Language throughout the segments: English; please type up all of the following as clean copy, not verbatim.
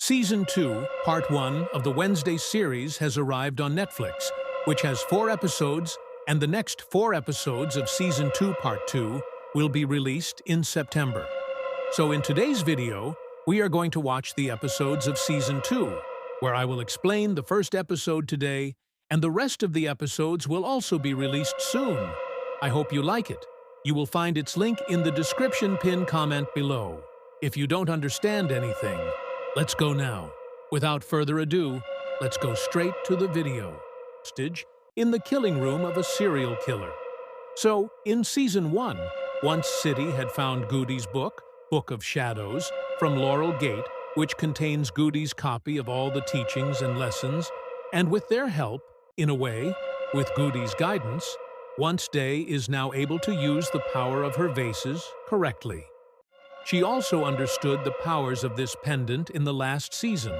Season 2, Part 1 of the Wednesday series has arrived on Netflix, which has 4 episodes, and the next 4 episodes of Season 2, Part 2 will be released in September. So in today's video, we are going to watch the episodes of Season 2, where I will explain the first episode today, and the rest of the episodes will also be released soon. I hope you like it. You will find its link in the description pinned comment below. If you don't understand anything, let's go now. Without further ado, let's go straight to the video. Hostage in the killing room of a serial killer. So, in Season 1, once City had found Goody's book, Book of Shadows, from Laurel Gate, which contains Goody's copy of all the teachings and lessons, and with their help, in a way, with Goody's guidance, Once Day is now able to use the power of her vases correctly. She also understood the powers of this pendant in the last season.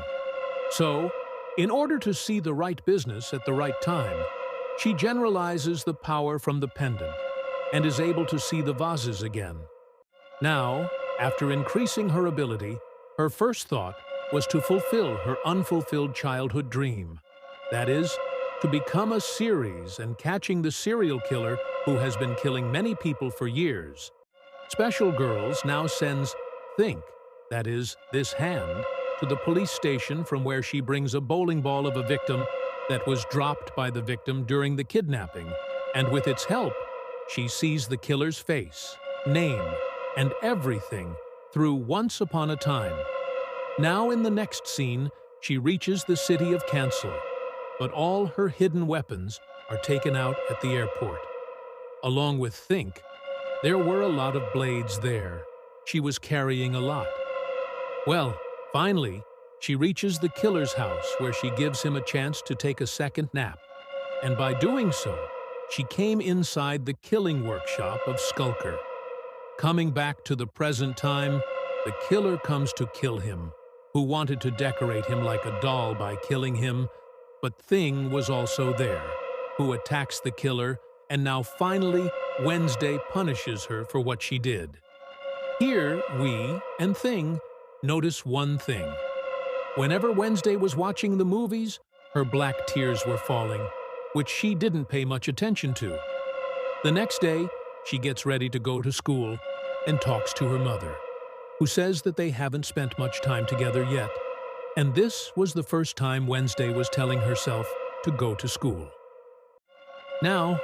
So, in order to see the right business at the right time, she generalizes the power from the pendant and is able to see the vases again. Now, after increasing her ability, her first thought was to fulfill her unfulfilled childhood dream. That is, to become a series and catching the serial killer who has been killing many people for years. Special Girls now sends Think, that is, this hand, to the police station from where she brings a bowling ball of a victim that was dropped by the victim during the kidnapping, and with its help, she sees the killer's face, name, and everything through Once Upon a Time. Now in the next scene, she reaches the city of Cancel, but all her hidden weapons are taken out at the airport. Along with Think, there were a lot of blades there. She was carrying a lot. Well, finally, she reaches the killer's house where she gives him a chance to take a second nap. And by doing so, she came inside the killing workshop of Skulker. Coming back to the present time, the killer comes to kill him, who wanted to decorate him like a doll by killing him, but Thing was also there, who attacks the killer, and now finally Wednesday punishes her for what she did. Here, we and Thing notice one thing. Whenever Wednesday was watching the movies, her black tears were falling, which she didn't pay much attention to. The next day, she gets ready to go to school and talks to her mother, who says that they haven't spent much time together yet, and this was the first time Wednesday was telling herself to go to school. Now,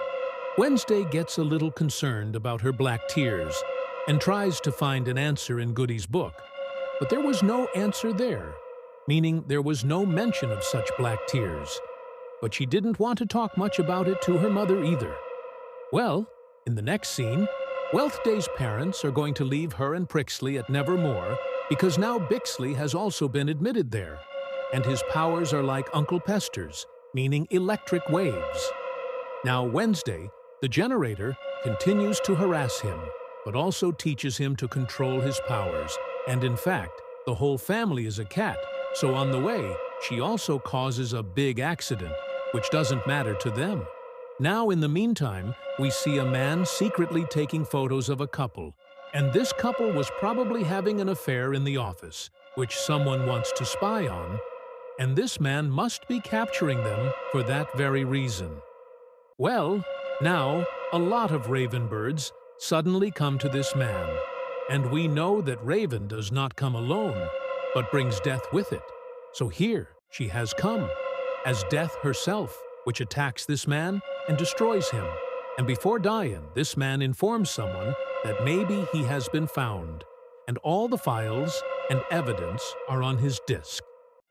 Wednesday gets a little concerned about her black tears and tries to find an answer in Goody's book, but there was no answer there, meaning there was no mention of such black tears. But she didn't want to talk much about it to her mother either. Well, in the next scene, Wednesday's parents are going to leave her and Prixley at Nevermore because now Bixley has also been admitted there, and his powers are like Uncle Pester's, meaning electric waves. Now Wednesday, the generator, continues to harass him, but also teaches him to control his powers, and in fact, the whole family is a cat, so on the way, she also causes a big accident, which doesn't matter to them. Now in the meantime, we see a man secretly taking photos of a couple, and this couple was probably having an affair in the office, which someone wants to spy on, and this man must be capturing them for that very reason. Well, now, a lot of raven birds suddenly come to this man, and we know that Raven does not come alone, but brings death with it. So here she has come, as Death herself, which attacks this man and destroys him. And before dying, this man informs someone that maybe he has been found, and all the files and evidence are on his disk.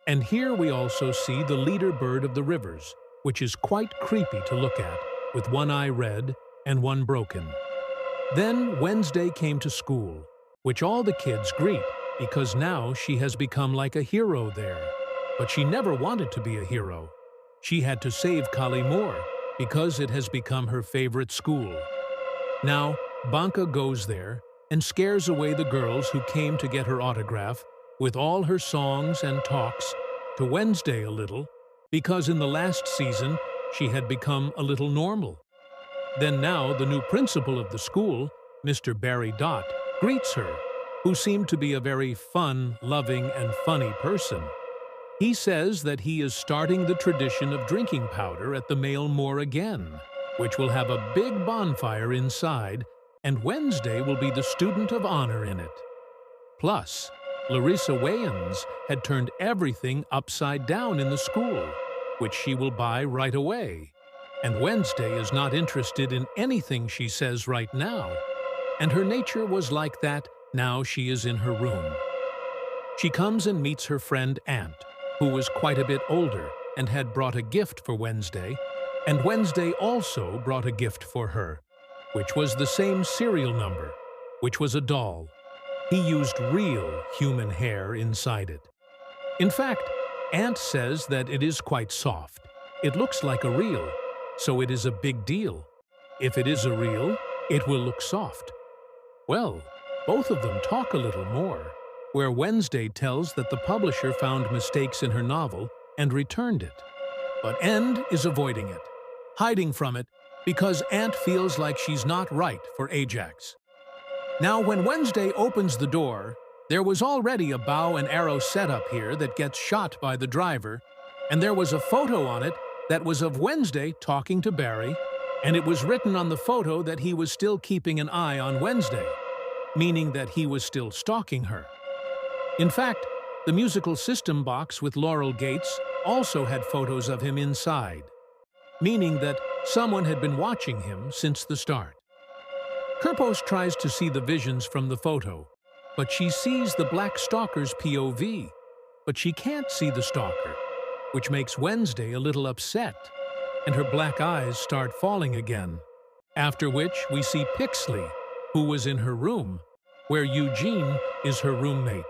And here we also see the leader bird of the rivers, which is quite creepy to look at, with one eye red and one broken. Then Wednesday came to school, which all the kids greet because now she has become like a hero there. But she never wanted to be a hero. She had to save Moore because it has become her favorite school. Now, Banka goes there and scares away the girls who came to get her autograph with all her songs and talks to Wednesday a little, because in the last season she had become a little normal. Then now the new principal of the school, Mr. Barry Dot, greets her, who seemed to be a very fun, loving, and funny person. He says that he is starting the tradition of drinking powder at the Nevermore again, which will have a big bonfire inside, and Wednesday will be the student of honor in it. Plus, Larissa Wayans had turned everything upside down in the school, which she will buy right away. And Wednesday is not interested in anything she says right now, and her nature was like that now she is in her room. She comes and meets her friend Aunt, who was quite a bit older and had brought a gift for Wednesday, and Wednesday also brought a gift for her, which was the same serial number, which was a doll. He used real human hair inside it. In fact, Aunt says that it is quite soft. It looks like a reel, so it is a big deal. If it is a reel, it will look soft. Well, both of them talk a little more, where Wednesday tells that the publisher found mistakes in her novel and returned it. But End is avoiding it, hiding from it, because Aunt feels like she's not right for Ajax. Now, when Wednesday opens the door, there was already a bow and arrow setup here that gets shot by the driver, and there was a photo on it that was of Wednesday talking to Barry, and it was written on the photo that he was still keeping an eye on Wednesday, meaning that he was still stalking her. In fact, the musical system box with Laurel Gates also had photos of him inside, meaning that someone had been watching him since the start. Kirpos tries to see the visions from the photo, but she sees the black stalker's POV, but she can't see the stalker, which makes Wednesday a little upset, and her black eyes start falling again. After which we see Pixley, who was in her room, where Eugene is her roommate.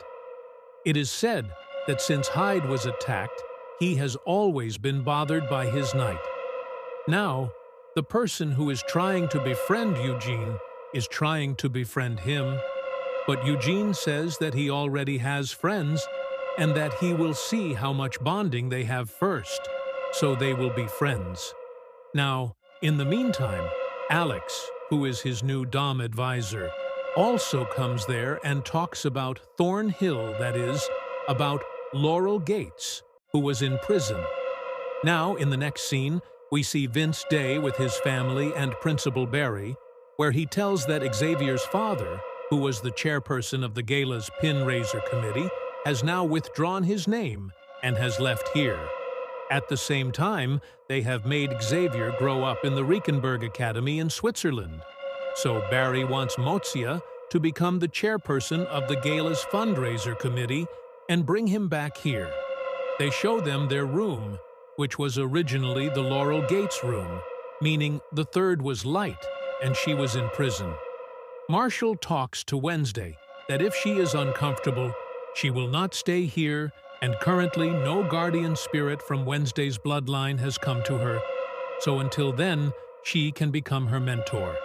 It is said that since Hyde was attacked, he has always been bothered by his night. Now, the person who is trying to befriend Eugene is trying to befriend him, but Eugene says that he already has friends and that he will see how much bonding they have first, so they will be friends. Now, in the meantime, Alex, who is his new Dom advisor, also comes there and talks about Thornhill, that is, about Laurel Gates, who was in prison. Now, in the next scene, we see Vince Day with his family and Principal Barry, where he tells that Xavier's father, who was the chairperson of the gala's pin raiser committee, has now withdrawn his name and has left here. At the same time, they have made Xavier grow up in the Riekenberg Academy in Switzerland. So Barry wants Mozia to become the chairperson of the gala's fundraiser committee and bring him back here. They show them their room, which was originally the Laurel Gates room, meaning the third was light and she was in prison. Marshall talks to Wednesday that if she is uncomfortable, she will not stay here, and currently no guardian spirit from Wednesday's bloodline has come to her, so until then, she can become her mentor.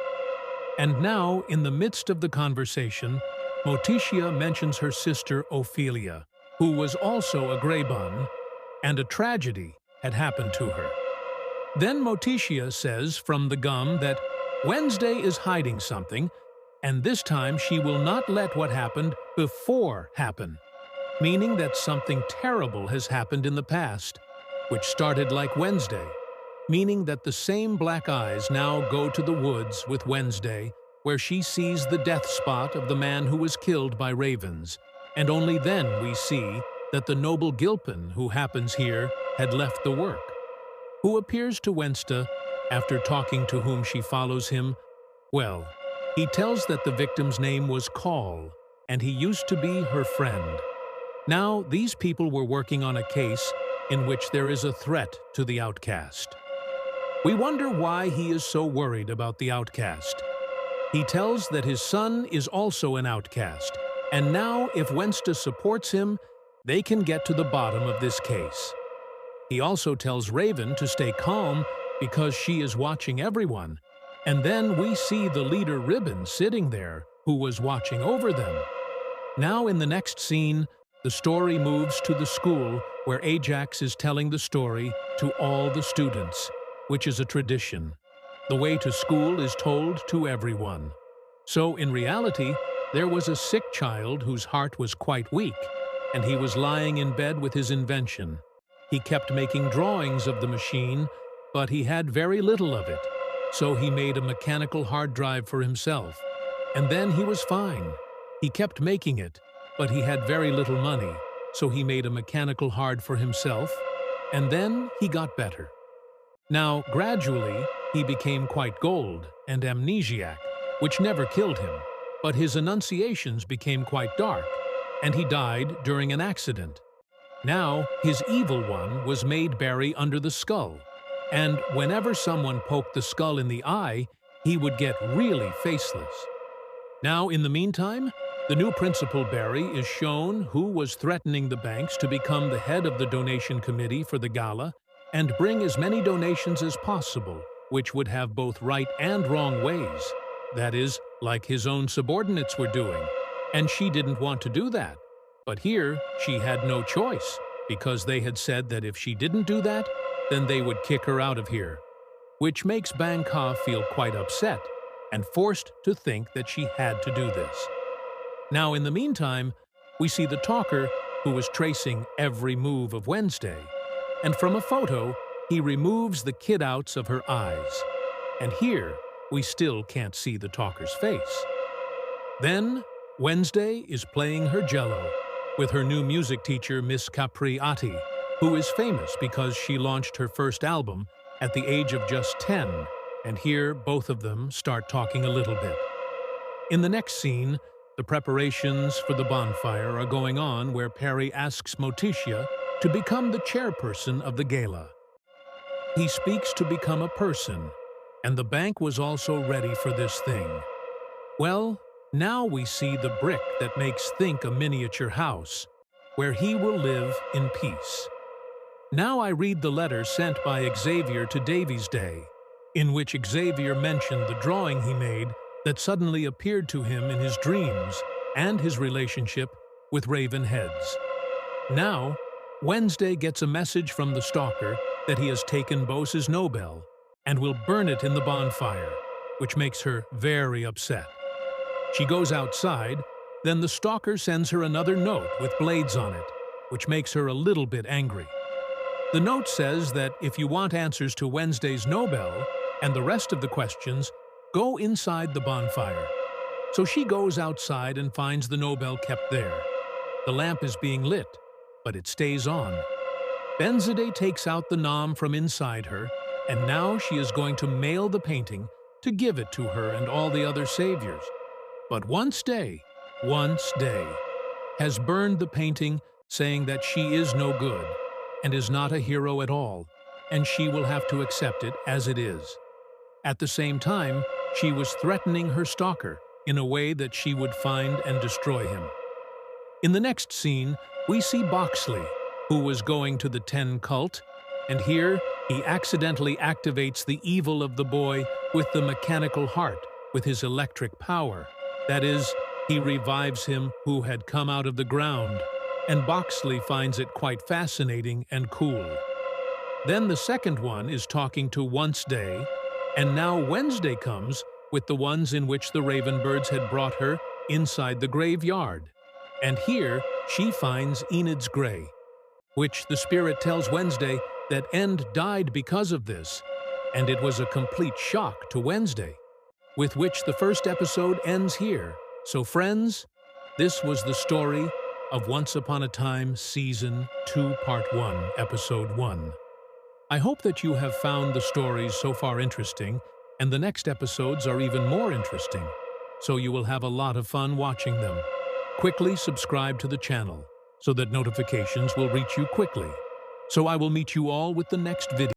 And now, in the midst of the conversation, Motitia mentions her sister Ophelia, who was also a Greybun, and a tragedy had happened to her. Then Motitia says from the gum that Wednesday is hiding something, and this time she will not let what happened before happen, meaning that something terrible has happened in the past, which started like Wednesday, meaning that the same black eyes now go to the woods with Wednesday, where she sees the death spot of the man who was killed by ravens, and only then we see that the noble Gilpin who happens here had left the work, who appears to Wednesday after talking to whom she follows him. Well, he tells that the victim's name was Call, and he used to be her friend. Now, these people were working on a case in which there is a threat to the outcast. We wonder why he is so worried about the outcast. He tells that his son is also an outcast, and now if Wednesday supports him, they can get to the bottom of this case. He also tells Raven to stay calm because she is watching everyone, and then we see the leader Ribbon sitting there, who was watching over them. Now in the next scene, the story moves to the school where Ajax is telling the story to all the students, which is a tradition. The way to school is told to everyone. So in reality, there was a sick child whose heart was quite weak, and he was lying in bed with his invention. He kept making drawings of the machine, but he had very little of it, so he made a mechanical hard drive for himself. And then he was fine. He kept making it, but he had very little money, so he made a mechanical hard for himself, and then he got better. Now, gradually, he became quite gold and amnesiac, which never killed him, but his enunciations became quite dark, and he died during an accident. Now, his evil one was made Barry under the skull, and whenever someone poked the skull in the eye, he would get really faceless. Now, in the meantime, the new principal Barry is shown who was threatening the banks to become the head of the donation committee for the gala and bring as many donations as possible, which would have both right and wrong ways. That is, like his own subordinates were doing. And she didn't want to do that. But here, she had no choice, because they had said that if she didn't do that, then they would kick her out of here. Which makes Bang Ka feel quite upset, and forced to think that she had to do this. Now, in the meantime, we see the talker who was tracing every move of Wednesday, and from a photo, he removes the kid-outs of her eyes. And here, we still can't see the talker's face. Then, Wednesday is playing her cello with her new music teacher, Miss Capriati, who is famous because she launched her first album at the age of just 10, and here both of them start talking a little bit. In the next scene, the preparations for the bonfire are going on where Perry asks Motitia to become the chairperson of the gala. He speaks to become a person, and the bank was also ready for this thing. Well, now we see the brick that makes Think a miniature house, where he will live in peace. Now I read the letter sent by Xavier to Davy's Day, in which Xavier mentioned the drawing he made that suddenly appeared to him in his dreams and his relationship with Raven Heads. Now, Wednesday gets a message from the stalker that he has taken Bose's Nobel and will burn it in the bonfire, which makes her very upset. She goes outside, then the stalker sends her another note with blades on it, which makes her a little bit angry. The note says that if you want answers to Wednesday's Nobel and the rest of the questions, go inside the bonfire. So she goes outside and finds the Nobel kept there. The lamp is being lit, but it stays on. Benzide takes out the nom from inside her, and now she is going to mail the painting to give it to her and all the other saviors. But once Day has burned the painting, saying that she is no good and is not a hero at all, and she will have to accept it as it is. At the same time, she was threatening her stalker in a way that she would find and destroy him. In the next scene, we see Boxley, who was going to the 10 cult, and here he accidentally activates the evil of the boy with the mechanical heart with his electric power. That is, he revives him who had come out of the ground, and Boxley finds it quite fascinating and cool. Then the second one is talking to Once Day, and now Wednesday comes with the ones in which the Ravenbirds had brought her inside the graveyard. And here she finds Enid's Grey, which the spirit tells Wednesday that End died because of this, and it was a complete shock to Wednesday, with which the first episode ends here. So friends, this was the story of Once Upon a Time Season 2 Part 1, Episode 1. I hope that you have found the stories so far interesting, and the next episodes are even more interesting, so you will have a lot of fun watching them. Quickly subscribe to the channel so that notifications will reach you quickly. So I will meet you all with the next video.